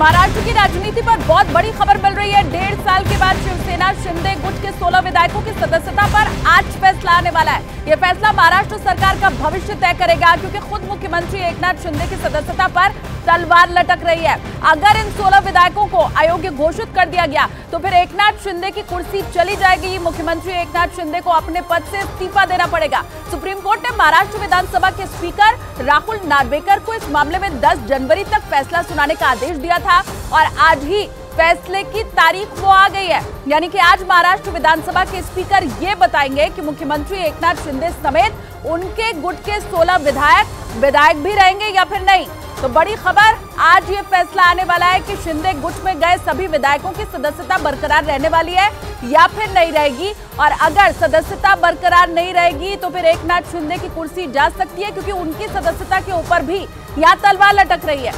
महाराष्ट्र की राजनीति पर बहुत बड़ी खबर मिल रही है। 1.5 साल के बाद शिवसेना शिंदे गुट के 16 विधायकों की सदस्यता पर आज फैसला आने वाला है। यह फैसला महाराष्ट्र सरकार का भविष्य तय करेगा, क्योंकि खुद मुख्यमंत्री एकनाथ शिंदे की सदस्यता पर तलवार लटक रही है। अगर इन 16 विधायकों को अयोग्य घोषित कर दिया गया तो फिर एकनाथ शिंदे की कुर्सी चली जाएगी। मुख्यमंत्री एकनाथ शिंदे को अपने पद से इस्तीफा देना पड़ेगा। सुप्रीम कोर्ट ने महाराष्ट्र विधानसभा के स्पीकर राहुल नार्वेकर को इस मामले में 10 जनवरी तक फैसला सुनाने का आदेश दिया था और आज ही फैसले की तारीख वो आ गई है। यानी कि आज महाराष्ट्र विधानसभा के स्पीकर ये बताएंगे कि मुख्यमंत्री एकनाथ शिंदे समेत उनके गुट के 16 विधायक भी रहेंगे या फिर नहीं। तो बड़ी खबर, आज ये फैसला आने वाला है कि शिंदे गुट में गए सभी विधायकों की सदस्यता बरकरार रहने वाली है या फिर नहीं रहेगी। और अगर सदस्यता बरकरार नहीं रहेगी तो फिर एकनाथ शिंदे की कुर्सी जा सकती है, क्योंकि उनकी सदस्यता के ऊपर भी यहाँ तलवार लटक रही है।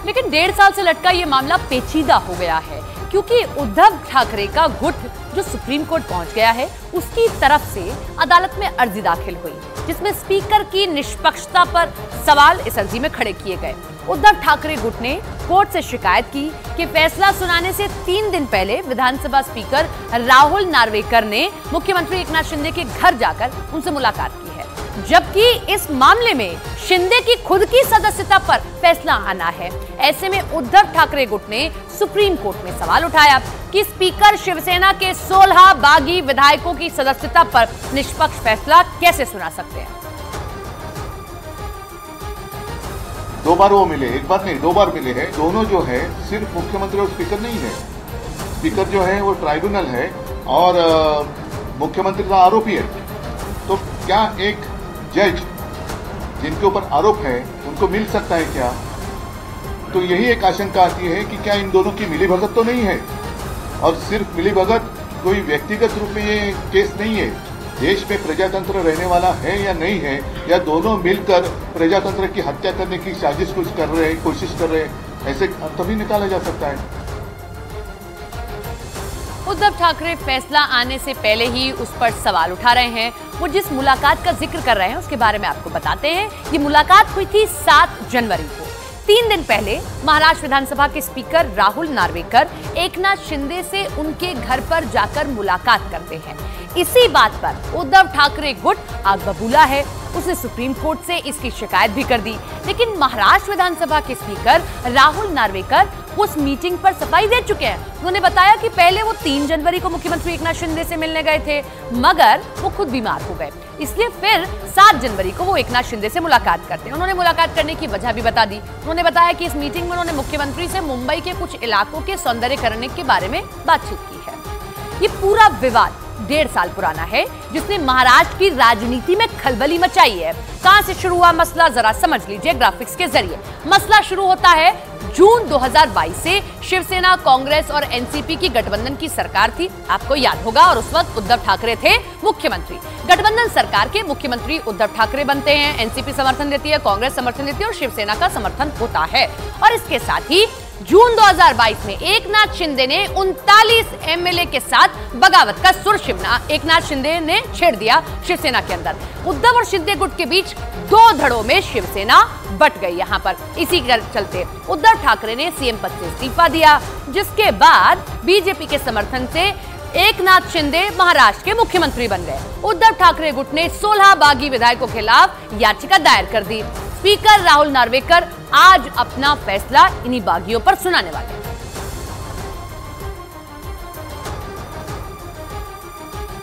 लेकिन 1.5 साल से लटका ये मामला पेचीदा हो गया है, क्योंकि उद्धव ठाकरे का गुट जो सुप्रीम कोर्ट पहुंच गया है, उसकी तरफ से अदालत में अर्जी दाखिल हुई, जिसमें स्पीकर की निष्पक्षता पर सवाल इस अर्जी में खड़े किए गए। उद्धव ठाकरे गुट ने कोर्ट से शिकायत की कि फैसला सुनाने से 3 दिन पहले विधानसभा स्पीकर राहुल नार्वेकर ने मुख्यमंत्री एकनाथ शिंदे के घर जाकर उनसे मुलाकात की है, जबकि इस मामले में शिंदे की खुद की सदस्यता पर फैसला आना है। ऐसे में उद्धव ठाकरे गुट ने सुप्रीम कोर्ट में सवाल उठाया कि स्पीकर शिवसेना के 16 बागी विधायकों की सदस्यता पर निष्पक्ष फैसला कैसे सुना सकते हैं। 2 बार वो मिले, एक बार नहीं 2 बार मिले हैं। दोनों जो है सिर्फ मुख्यमंत्री और स्पीकर नहीं है। स्पीकर जो है वो ट्राइब्यूनल है और मुख्यमंत्री का आरोपी है। तो क्या एक जज जिनके ऊपर आरोप है उनको मिल सकता है क्या? तो यही एक आशंका आती है कि क्या इन दोनों की मिलीभगत तो नहीं है, और सिर्फ मिलीभगत कोई व्यक्तिगत रूप में ये केस नहीं है। देश में प्रजातंत्र रहने वाला है या नहीं है, या दोनों मिलकर प्रजातंत्र की हत्या करने की साजिश कुछ कर रहे हैं, कोशिश कर रहे हैं, ऐसे तभी निकाला जा सकता है। उद्धव ठाकरे फैसला आने से पहले ही उस पर सवाल उठा रहे हैं। वो जिस मुलाकात का जिक्र कर रहे हैं उसके बारे में आपको बताते हैं। ये मुलाकात हुई थी 7 जनवरी को। 3 दिन पहले महाराष्ट्र विधानसभा के स्पीकर राहुल नार्वेकर एकनाथ शिंदे से उनके घर पर जाकर मुलाकात करते हैं। इसी बात पर उद्धव ठाकरे गुट आग बबूला है। उसने सुप्रीम कोर्ट से इसकी शिकायत भी कर दी, लेकिन महाराष्ट्र विधानसभा के स्पीकर राहुल नार्वेकर उस मीटिंग पर सफाई दे चुके हैं। उन्होंने बताया कि पहले वो 3 जनवरी को मुख्यमंत्री एकनाथ शिंदे से मिलने गए थे, मगर वो खुद बीमार हो गए, इसलिए फिर 7 जनवरी को वो एकनाथ शिंदे से मुलाकात करते हैं। उन्होंने मुलाकात करने की वजह भी बता दी। उन्होंने बताया कि इस मीटिंग में उन्होंने मुख्यमंत्री से मुंबई के कुछ इलाकों के सौंदर्यीकरण के बारे में बातचीत की है। ये पूरा विवाद 1.5 साल पुराना है, जिसने महाराष्ट्र की राजनीति में खलबली मचाई है। कहां से शुरू हुआ मसला, जरा समझ लीजिए ग्राफिक्स के जरिए। मसला शुरू होता है जून 2022 से। शिवसेना, कांग्रेस और एनसीपी की गठबंधन की सरकार थी, आपको याद होगा, और उस वक्त उद्धव ठाकरे थे मुख्यमंत्री। गठबंधन सरकार के मुख्यमंत्री उद्धव ठाकरे बनते हैं। एनसीपी समर्थन देती है, कांग्रेस समर्थन देती है और शिवसेना का समर्थन होता है। और इसके साथ ही जून 2022 में एकनाथ शिंदे ने 39 एमएलए के साथ बगावत का सुर एकनाथ शिंदे ने छेड़ दिया शिवसेना के अंदर। उद्धव और शिंदे गुट के बीच 2 धड़ों में शिवसेना बट गई। यहां पर इसी के चलते उद्धव ठाकरे ने सीएम पद से इस्तीफा दिया, जिसके बाद बीजेपी के समर्थन से एकनाथ शिंदे महाराष्ट्र के मुख्यमंत्री बन गए। उद्धव ठाकरे गुट ने 16 बागी विधायकों के खिलाफ याचिका दायर कर दी। स्पीकर राहुल नार्वेकर आज अपना फैसला इन्हीं बागियों पर सुनाने वाले हैं।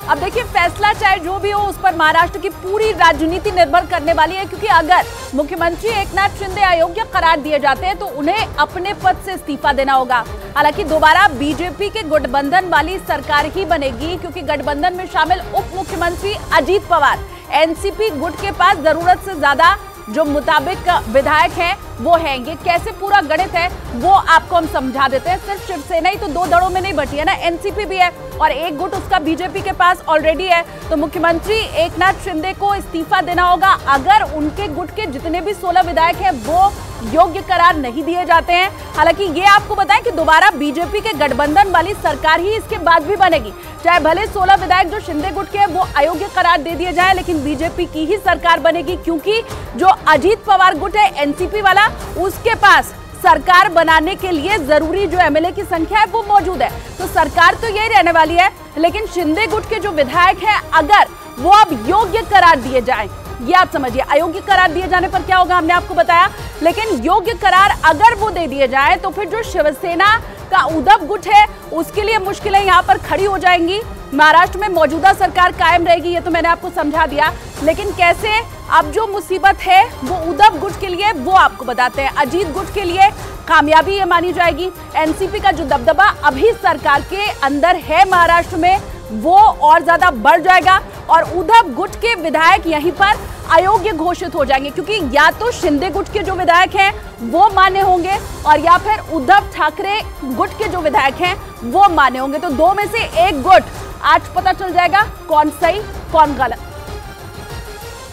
अब देखिए, फैसला चाहे जो भी हो, उस पर महाराष्ट्र की पूरी राजनीति निर्भर करने वाली है, क्योंकि अगर मुख्यमंत्री एकनाथ शिंदे अयोग्य करार दिए जाते हैं तो उन्हें अपने पद से इस्तीफा देना होगा। हालांकि दोबारा बीजेपी के गठबंधन वाली सरकार ही बनेगी, क्योंकि गठबंधन में शामिल उप मुख्यमंत्री अजीत पवार, एनसीपी गुट के पास जरूरत से ज्यादा जो मुताबिक विधायक हैं वो हैं। ये कैसे पूरा गणित है वो आपको हम समझा देते हैं। सिर्फ शिवसेना ही तो दो दड़ों में नहीं बटी है ना, एनसीपी भी है और एक गुट उसका बीजेपी के पास ऑलरेडी है। तो मुख्यमंत्री एकनाथ शिंदे को इस्तीफा देना होगा अगर उनके गुट के जितने भी 16 विधायक हैं वो योग्य करार नहीं दिए जाते हैं। हालांकि ये आपको बताएं कि दोबारा बीजेपी के गठबंधन वाली सरकार ही इसके बाद भी बनेगी, चाहे भले 16 विधायक जो शिंदे गुट के हैं वो अयोग्य करार दे दिए जाए, लेकिन बीजेपी की ही सरकार बनेगी, क्योंकि जो अजीत पवार गुट है एनसीपी वाला, उसके पास सरकार बनाने के लिए जरूरी जो एमएलए की संख्या है वो मौजूद है। तो सरकार तो यही रहने वाली है, लेकिन शिंदे गुट के जो विधायक हैं अगर वो अब योग्य करार दिए जाएं, ये आप समझिए, अयोग्य करार दिए जाने पर क्या होगा हमने आपको बताया, लेकिन योग्य करार अगर वो दे दिए जाए तो फिर जो शिवसेना का उद्धव गुट है उसके लिए मुश्किलें यहाँ पर खड़ी हो जाएंगी। महाराष्ट्र में मौजूदा सरकार कायम रहेगी, ये तो मैंने आपको समझा दिया, लेकिन कैसे अब जो मुसीबत है वो उद्धव गुट के लिए वो आपको बताते हैं। अजीत गुट के लिए कामयाबी ये मानी जाएगी। एनसीपी का जो दबदबा अभी सरकार के अंदर है महाराष्ट्र में वो और ज्यादा बढ़ जाएगा और उद्धव गुट के विधायक यहीं पर अयोग्य घोषित हो जाएंगे, क्योंकि या तो शिंदे गुट के जो विधायक हैं वो मान्य होंगे और या फिर उद्धव ठाकरे गुट के जो विधायक हैं वो मान्य होंगे। तो दो में से एक गुट आज पता चल जाएगा कौन सही कौन गलत।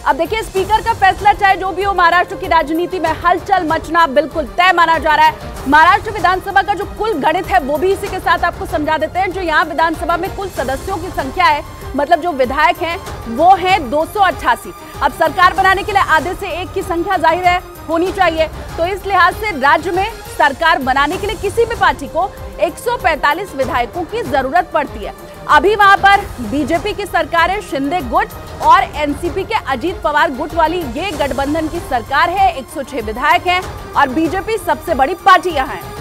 अब देखिए, स्पीकर का फैसला चाहे जो भी हो, महाराष्ट्र की राजनीति में हलचल मचना बिल्कुल तय माना जा रहा है। महाराष्ट्र विधानसभा का जो कुल गणित है वो भी इसी के साथ आपको समझा देते हैं। जो यहाँ विधानसभा में कुल सदस्यों की संख्या है, मतलब जो विधायक हैं वो है 288। अब सरकार बनाने के लिए आधे से एक की संख्या जाहिर है होनी चाहिए, तो इस लिहाज से राज्य में सरकार बनाने के लिए किसी भी पार्टी को 145 विधायकों की जरूरत पड़ती है। अभी वहां पर बीजेपी की सरकार है, शिंदे गुट और एनसीपी के अजीत पवार गुट वाली ये गठबंधन की सरकार है। 106 विधायक हैं और बीजेपी सबसे बड़ी पार्टी यहाँ है।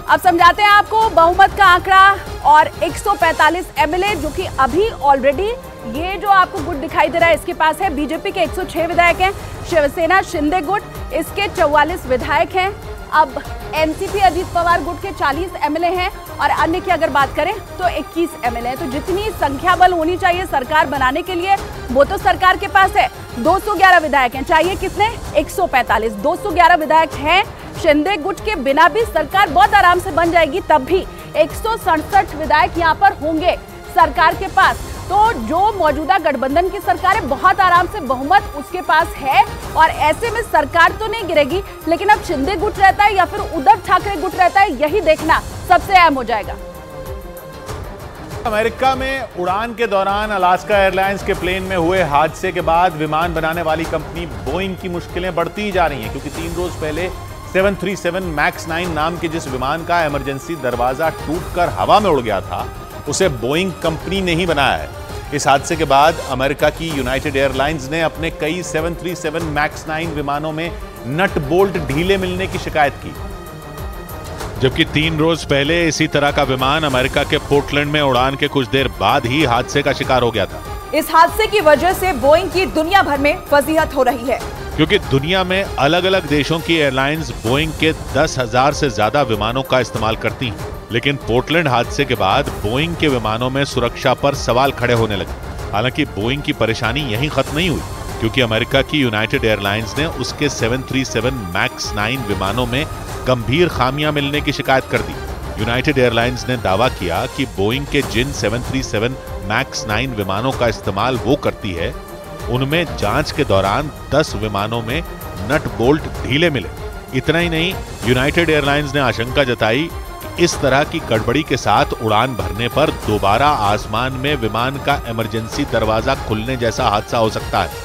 अब समझाते हैं आपको बहुमत का आंकड़ा और 145 एमएलए जो कि अभी ऑलरेडी ये जो आपको गुट दिखाई दे रहा है इसके पास है। बीजेपी के 106 विधायक हैं, शिवसेना शिंदे गुट इसके 44 विधायक हैं। अब एनसीपी अजीत पवार गुट के 40 एमएलए हैं और अन्य की अगर बात करें तो 21 एमएलए हैं। तो जितनी संख्या बल होनी चाहिए सरकार बनाने के लिए वो तो सरकार के पास है। 211 विधायक हैं, चाहिए कितने? 145। 211 विधायक हैं। शिंदे गुट के बिना भी सरकार बहुत आराम से बन जाएगी, तब भी 167 विधायक यहाँ पर होंगे सरकार के पास। तो जो मौजूदा गठबंधन की सरकार है बहुत आराम से बहुमत उसके पास है और ऐसे में सरकार तो नहीं गिरेगी, लेकिन अब शिंदे गुट रहता है या फिर उद्धव ठाकरे गुट रहता है, यही देखना सबसे अहम हो जाएगा। अमेरिका में उड़ान के दौरान अलास्का एयरलाइंस के प्लेन में हुए हादसे के बाद विमान बनाने वाली कंपनी बोइंग की मुश्किलें बढ़ती ही जा रही हैं, क्योंकि 3 रोज पहले 737 मैक्स 9 नाम के जिस विमान का इमरजेंसी दरवाजा टूटकर हवा में उड़ गया था उसे बोइंग कंपनी ने ही बनाया है। इस हादसे के बाद अमेरिका की यूनाइटेड एयरलाइंस ने अपने कई 737 मैक्स 9 विमानों में नट बोल्ट ढीले मिलने की शिकायत की, जबकि 3 रोज पहले इसी तरह का विमान अमेरिका के पोर्टलैंड में उड़ान के कुछ देर बाद ही हादसे का शिकार हो गया था। इस हादसे की वजह से बोइंग की दुनिया भर में फजीहत हो रही है, क्योंकि दुनिया में अलग अलग देशों की एयरलाइंस बोइंग के 10,000 से ज्यादा विमानों का इस्तेमाल करती हैं। लेकिन पोर्टलैंड हादसे के बाद बोइंग के विमानों में सुरक्षा पर सवाल खड़े होने लगे। हालांकि बोइंग की परेशानी यहीं खत्म नहीं हुई, क्योंकि अमेरिका की यूनाइटेड एयरलाइंस ने उसके 737 मैक्स 9 विमानों में गंभीर खामियां मिलने की शिकायत कर दी। यूनाइटेड एयरलाइंस ने दावा किया कि बोइंग के जिन 737 मैक्स 9 विमानों का इस्तेमाल वो करती है उनमें जांच के दौरान 10 विमानों में नट बोल्ट ढीले मिले। इतना ही नहीं, यूनाइटेड एयरलाइंस ने आशंका जताई कि इस तरह की गड़बड़ी के साथ उड़ान भरने पर दोबारा आसमान में विमान का इमरजेंसी दरवाजा खुलने जैसा हादसा हो सकता है।